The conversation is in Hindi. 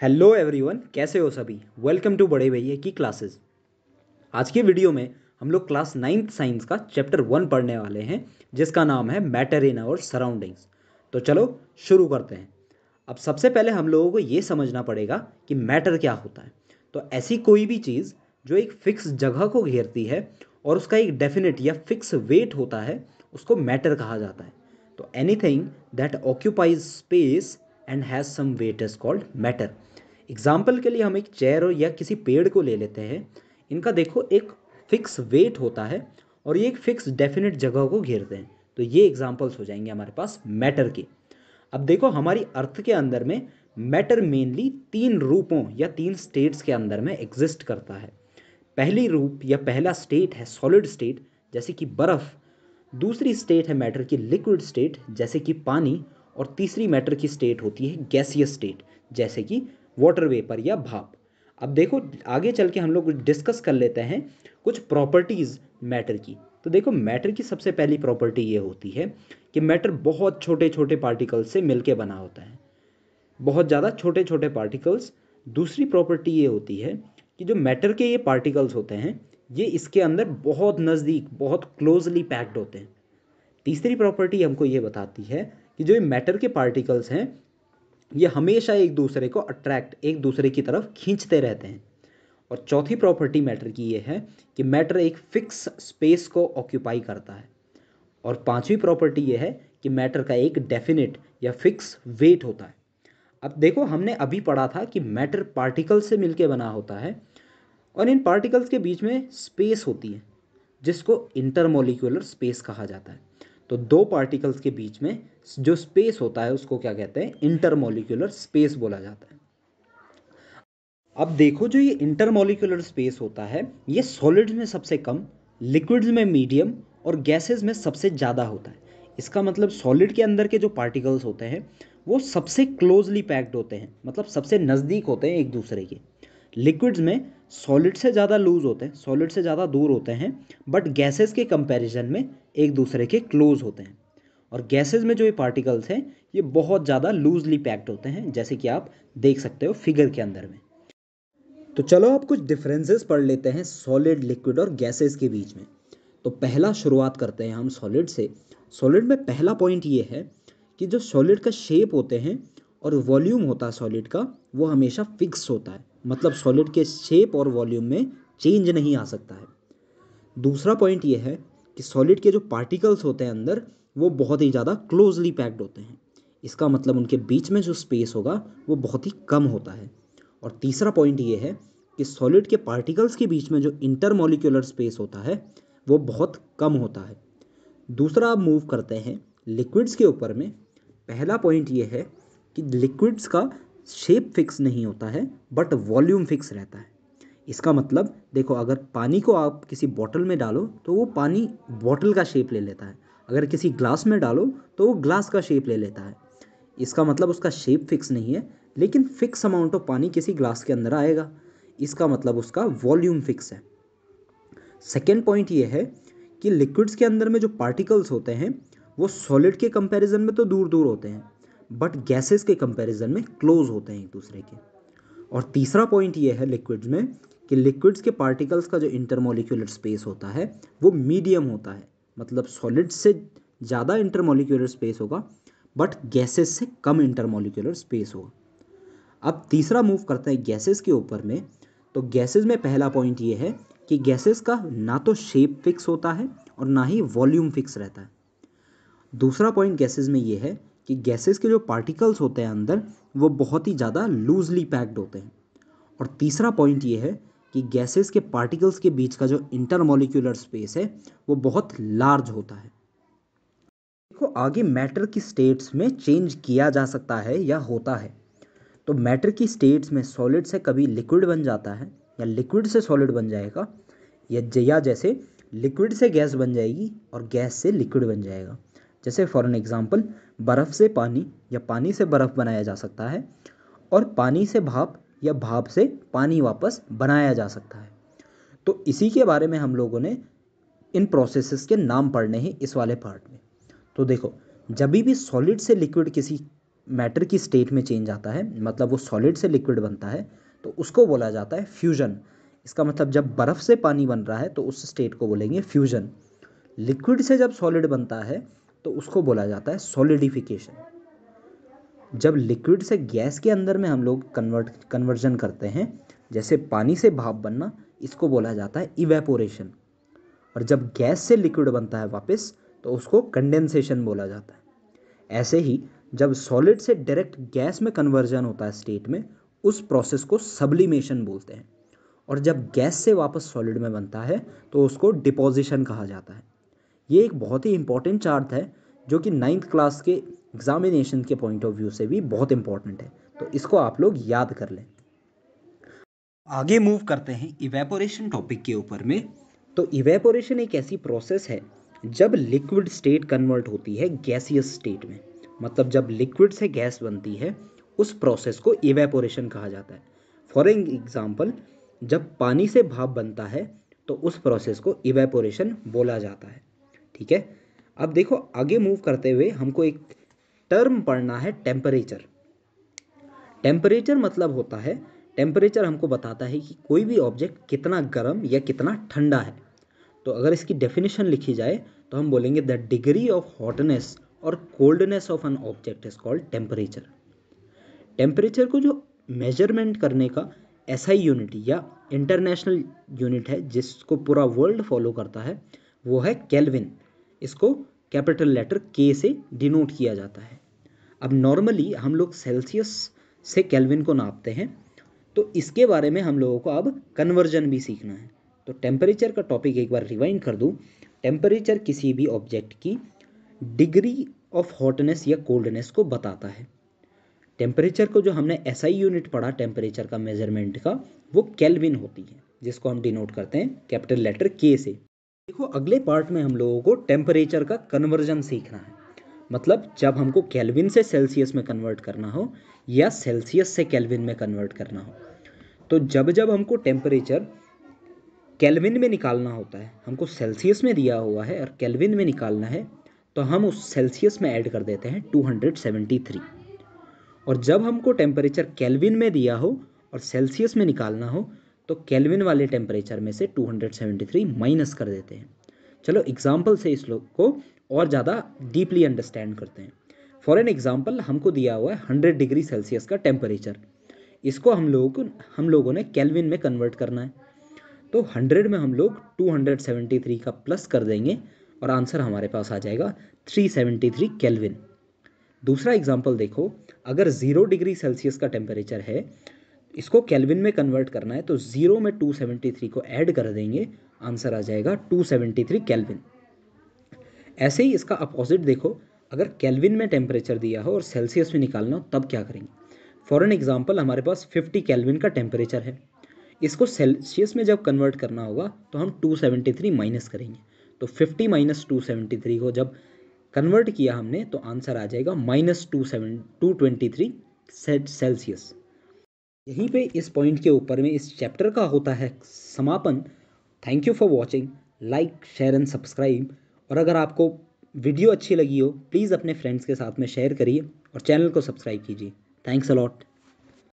हेलो एवरीवन, कैसे हो सभी। वेलकम टू बड़े भैया की क्लासेस। आज की वीडियो में हम लोग क्लास 9th साइंस का चैप्टर 1 पढ़ने वाले हैं, जिसका नाम है मैटर इन आवर सराउंडिंग्स। तो चलो शुरू करते हैं। अब सबसे पहले हम लोगों को ये समझना पड़ेगा कि मैटर क्या होता है। तो ऐसी कोई भी चीज़ जो एक फिक्स जगह को घेरती है और उसका एक डेफिनेट या फिक्स वेट होता है, उसको मैटर कहा जाता है। तो anything that occupies space and has some weight is called matter. Example के लिए हम एक चेयर और या किसी पेड़ को ले लेते हैं। इनका देखो एक फिक्स वेट होता है और ये एक फिक्स डेफिनेट जगह को घेरते हैं। तो ये एग्जाम्पल्स हो जाएंगे हमारे पास मैटर के। अब देखो हमारी अर्थ के अंदर में मैटर मेनली तीन रूपों या तीन स्टेट्स के अंदर में एग्जिस्ट करता है। पहली रूप या पहला स्टेट है सॉलिड स्टेट, जैसे कि बर्फ। दूसरी स्टेट है मैटर की लिक्विड स्टेट, जैसे कि पानी। और तीसरी मैटर की स्टेट होती है गैसियस स्टेट, जैसे कि वाटर वेपर या भाप। अब देखो आगे चल के हम लोग डिस्कस कर लेते हैं कुछ प्रॉपर्टीज़ मैटर की। तो देखो मैटर की सबसे पहली प्रॉपर्टी ये होती है कि मैटर बहुत छोटे छोटे पार्टिकल्स से मिलके बना होता है, बहुत ज़्यादा छोटे छोटे पार्टिकल्स। दूसरी प्रॉपर्टी ये होती है कि जो मैटर के ये पार्टिकल्स होते हैं, ये इसके अंदर बहुत नज़दीक बहुत क्लोजली पैक्ड होते हैं। तीसरी प्रॉपर्टी हमको ये बताती है कि जो ये मैटर के पार्टिकल्स हैं, ये हमेशा एक दूसरे को अट्रैक्ट एक दूसरे की तरफ खींचते रहते हैं। और चौथी प्रॉपर्टी मैटर की ये है कि मैटर एक फिक्स स्पेस को ऑक्यूपाई करता है। और पांचवी प्रॉपर्टी ये है कि मैटर का एक डेफिनेट या फिक्स वेट होता है। अब देखो हमने अभी पढ़ा था कि मैटर पार्टिकल से मिलके बना होता है और इन पार्टिकल्स के बीच में स्पेस होती है, जिसको इंटरमोलिक्यूलर स्पेस कहा जाता है। तो दो पार्टिकल्स के बीच में जो स्पेस होता है उसको क्या कहते हैं, इंटरमोलिक्यूलर स्पेस बोला जाता है। अब देखो जो ये इंटरमोलिक्यूलर स्पेस होता है, ये सॉलिड्स में सबसे कम, लिक्विड्स में मीडियम और गैसेस में सबसे ज़्यादा होता है। इसका मतलब सॉलिड के अंदर के जो पार्टिकल्स होते हैं वो सबसे क्लोजली पैक्ड होते हैं, मतलब सबसे नज़दीक होते हैं एक दूसरे के। लिक्विड्स में सॉलिड से ज़्यादा लूज होते हैं, सॉलिड से ज़्यादा दूर होते हैं, बट गैसेस के कंपैरिजन में एक दूसरे के क्लोज होते हैं। और गैसेस में जो ये पार्टिकल्स हैं ये बहुत ज़्यादा लूजली पैक्ड होते हैं, जैसे कि आप देख सकते हो फिगर के अंदर में। तो चलो अब कुछ डिफरेंसेस पढ़ लेते हैं सॉलिड, लिक्विड और गैसेस के बीच में। तो पहला शुरुआत करते हैं हम सॉलिड से। सॉलिड में पहला पॉइंट ये है कि जो सॉलिड का शेप होते हैं और वॉल्यूम होता है सॉलिड का, वो हमेशा फिक्स होता है। मतलब सॉलिड के शेप और वॉल्यूम में चेंज नहीं आ सकता है। दूसरा पॉइंट ये है कि सॉलिड के जो पार्टिकल्स होते हैं अंदर, वो बहुत ही ज़्यादा क्लोजली पैक्ड होते हैं। इसका मतलब उनके बीच में जो स्पेस होगा वो बहुत ही कम होता है। और तीसरा पॉइंट ये है कि सॉलिड के पार्टिकल्स के बीच में जो इंटरमॉलिक्यूलर स्पेस होता है वो बहुत कम होता है। दूसरा अब मूव करते हैं लिक्विड्स के ऊपर में। पहला पॉइंट ये है कि लिक्विड्स का शेप फिक्स नहीं होता है, बट वॉल्यूम फिक्स रहता है। इसका मतलब देखो, अगर पानी को आप किसी बॉटल में डालो तो वो पानी बॉटल का शेप ले लेता है, अगर किसी ग्लास में डालो तो वो ग्लास का शेप ले लेता है। इसका मतलब उसका शेप फिक्स नहीं है, लेकिन फिक्स अमाउंट ऑफ पानी किसी ग्लास के अंदर आएगा। इसका मतलब उसका वॉल्यूम फिक्स है। सेकेंड पॉइंट ये है कि लिक्विड्स के अंदर में जो पार्टिकल्स होते हैं वो सॉलिड के कंपैरिजन में तो दूर दूर होते हैं, बट गैसेस के कंपैरिजन में क्लोज होते हैं एक दूसरे के। और तीसरा पॉइंट ये है लिक्विड्स में कि लिक्विड्स के पार्टिकल्स का जो इंटरमोलिक्यूलर स्पेस होता है वो मीडियम होता है। मतलब सॉलिड से ज़्यादा इंटरमोलिक्यूलर स्पेस होगा, बट गैसेस से कम इंटरमोलिक्यूलर स्पेस होगा। अब तीसरा मूव करते हैं गैसेस के ऊपर में। तो गैसेस में पहला पॉइंट ये है कि गैसेस का ना तो शेप फिक्स होता है और ना ही वॉल्यूम फिक्स रहता है। दूसरा पॉइंट गैसेस में ये है कि गैसेस के जो पार्टिकल्स होते हैं अंदर, वो बहुत ही ज़्यादा लूजली पैक्ड होते हैं। और तीसरा पॉइंट ये है कि गैसेस के पार्टिकल्स के बीच का जो इंटरमॉलिक्यूलर स्पेस है वो बहुत लार्ज होता है। देखो आगे मैटर की स्टेट्स में चेंज किया जा सकता है या होता है। तो मैटर की स्टेट्स में सॉलिड से कभी लिक्विड बन जाता है, या लिक्विड से सॉलिड बन जाएगा, या जैसे लिक्विड से गैस बन जाएगी और गैस से लिक्विड बन जाएगा। जैसे फॉर एन एग्जांपल, बर्फ़ से पानी या पानी से बर्फ़ बनाया जा सकता है, और पानी से भाप या भाप से पानी वापस बनाया जा सकता है। तो इसी के बारे में हम लोगों ने इन प्रोसेसेस के नाम पढ़ने हैं इस वाले पार्ट में। तो देखो, जब भी सॉलिड से लिक्विड किसी मैटर की स्टेट में चेंज आता है, मतलब वो सॉलिड से लिक्विड बनता है, तो उसको बोला जाता है फ्यूजन। इसका मतलब जब बर्फ़ से पानी बन रहा है तो उस स्टेट को बोलेंगे फ्यूजन। लिक्विड से जब सॉलिड बनता है तो उसको बोला जाता है सॉलिडिफिकेशन। जब लिक्विड से गैस के अंदर में हम लोग कन्वर्जन करते हैं, जैसे पानी से भाप बनना, इसको बोला जाता है इवेपोरेशन। और जब गैस से लिक्विड बनता है वापस, तो उसको कंडेंसेशन बोला जाता है। ऐसे ही जब सॉलिड से डायरेक्ट गैस में कन्वर्जन होता है स्टेट में, उस प्रोसेस को सब्लिमेशन बोलते हैं। और जब गैस से वापस सॉलिड में बनता है तो उसको डिपोजिशन कहा जाता है। ये एक बहुत ही इंपॉर्टेंट चार्ट है जो कि 9th क्लास के एग्जामिनेशन के पॉइंट ऑफ व्यू से भी बहुत इंपॉर्टेंट है, तो इसको आप लोग याद कर लें। आगे मूव करते हैं इवेपोरेशन टॉपिक के ऊपर में। तो इवेपोरेशन एक ऐसी प्रोसेस है जब लिक्विड स्टेट कन्वर्ट होती है गैसियस स्टेट में, मतलब जब लिक्विड से गैस बनती है, उस प्रोसेस को इवेपोरेशन कहा जाता है। फॉर एग्जांपल, जब पानी से भाप बनता है तो उस प्रोसेस को इवेपोरेशन बोला जाता है। ठीक है, अब देखो आगे मूव करते हुए हमको एक टर्म पढ़ना है, टेम्परेचर। टेम्परेचर मतलब होता है, टेम्परेचर हमको बताता है कि कोई भी ऑब्जेक्ट कितना गर्म या कितना ठंडा है। तो अगर इसकी डेफिनेशन लिखी जाए तो हम बोलेंगे द डिग्री ऑफ हॉटनेस और coldness of an object is called temperature. Temperature को जो मेजरमेंट करने का एसआई यूनिट या इंटरनेशनल यूनिट है जिसको पूरा वर्ल्ड फॉलो करता है, वो है केल्विन। इसको कैपिटल लेटर के से डिनोट किया जाता है। अब नॉर्मली हम लोग सेल्सियस से केल्विन को नापते हैं, तो इसके बारे में हम लोगों को अब कन्वर्जन भी सीखना है। तो टेम्परेचर का टॉपिक एक बार रिवाइंड कर दूं। टेम्परेचर किसी भी ऑब्जेक्ट की डिग्री ऑफ हॉटनेस या कोल्डनेस को बताता है। टेम्परेचर को जो हमने एसआई यूनिट पढ़ा टेम्परेचर का मेजरमेंट का, वो केल्विन होती है, जिसको हम डिनोट करते हैं कैपिटल लेटर के से। देखो अगले पार्ट में हम लोगों को टेम्परेचर का कन्वर्जन सीखना है, मतलब जब हमको केल्विन से सेल्सियस में कन्वर्ट करना हो या सेल्सियस से केल्विन में कन्वर्ट करना हो। तो जब जब हमको टेम्परेचर केल्विन में निकालना होता है, हमको सेल्सियस में दिया हुआ है और केल्विन में निकालना है, तो हम उस सेल्सियस में ऐड कर देते हैं 273। और जब हमको टेम्परेचर केल्विन में दिया हो और सेल्सियस में निकालना हो, तो केल्विन वाले टेम्परेचर में से 273 माइनस कर देते हैं। चलो एग्जाम्पल से इस लोग को और ज़्यादा डीपली अंडरस्टैंड करते हैं। फॉर एन एग्जाम्पल, हमको दिया हुआ है 100 डिग्री सेल्सियस का टेम्परेचर। इसको हम लोगों ने केल्विन में कन्वर्ट करना है। तो 100 में हम लोग 273 का प्लस कर देंगे और आंसर हमारे पास आ जाएगा 373 केल्विन। दूसरा एग्जाम्पल देखो, अगर 0 डिग्री सेल्सियस का टेम्परेचर है, इसको केल्विन में कन्वर्ट करना है, तो 0 में 273 को ऐड कर देंगे, आंसर आ जाएगा 273 केल्विन। ऐसे ही इसका अपोजिट देखो, अगर केल्विन में टेम्परेचर दिया हो और सेल्सियस में निकालना हो, तब क्या करेंगे। फॉर एन एग्जाम्पल, हमारे पास 50 केल्विन का टेम्परेचर है, इसको सेल्सियस में जब कन्वर्ट करना होगा तो हम 273 माइनस करेंगे। तो 50 माइनस 273 को जब कन्वर्ट किया हमने, तो आंसर आ जाएगा -223 सेल्सियस। यहीं पे इस पॉइंट के ऊपर में इस चैप्टर का होता है समापन। Thank you for watching. Like, share and subscribe. और अगर आपको वीडियो अच्छी लगी हो, प्लीज़ अपने फ्रेंड्स के साथ में शेयर करिए और चैनल को सब्सक्राइब कीजिए। Thanks a lot.